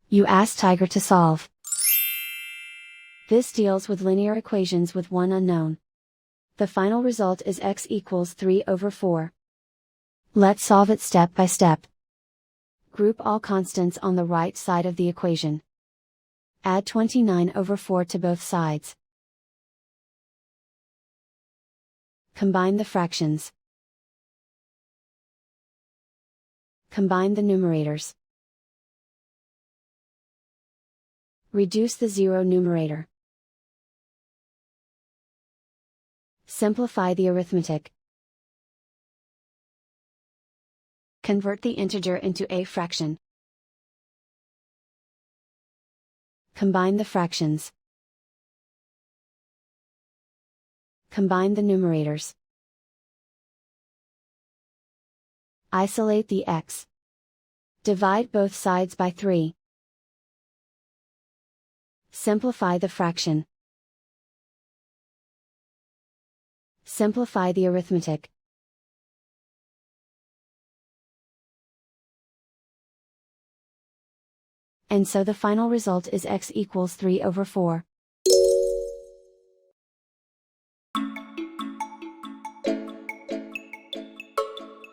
You ask Tiger to solve. This deals with linear equations with one unknown. The final result is x equals 3/4. Let's solve it step by step. Group all constants on the right side of the equation. Add 29/4 to both sides. Combine the fractions. Combine the numerators. Reduce the zero numerator. Simplify the arithmetic. Convert the integer into a fraction. Combine the fractions. Combine the numerators. Isolate the x. Divide both sides by 3. Simplify the fraction. Simplify the arithmetic. And so the final result is x equals 3/4.